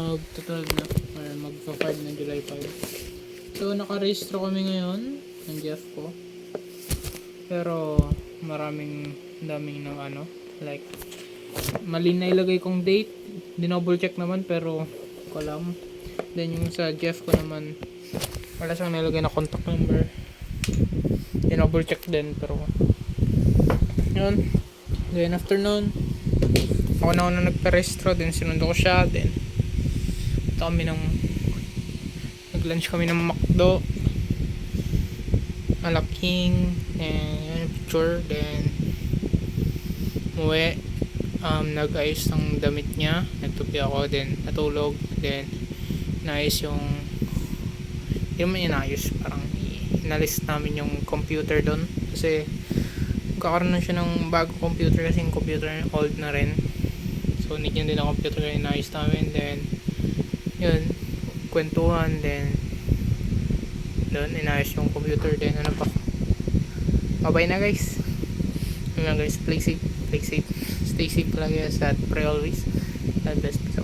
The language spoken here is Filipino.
mag-12 na or magpa-5 ng July 5. So nakarehistro kami ngayon ng Jeff ko. Pero daming ng ano, like mali na ilagay kong date. Dinouble check naman pero ko alam. Then yung sa Jeff ko naman wala siyang nilagay na contact number. Dinouble check din pero yun. Then after nun, ako na nagparehistro, then sinundo ko siya, then nag-lunch kami ng McDo, Malaking, and picture, then umuwi, nag-ayos ng damit niya, nagtupi ako, then natulog, then naayos hindi naman inayos, parang inalis namin yung computer doon, kasi magkakaroon na siya ng bagong computer kasi yung computer old na rin. So need yun din ang computer na inayos namin. Then yun, kwentuhan. Then doon inayos yung computer. Then ano pa, bye na guys. Yun lang guys, play safe, stay safe palagi, at pray always. God bless. So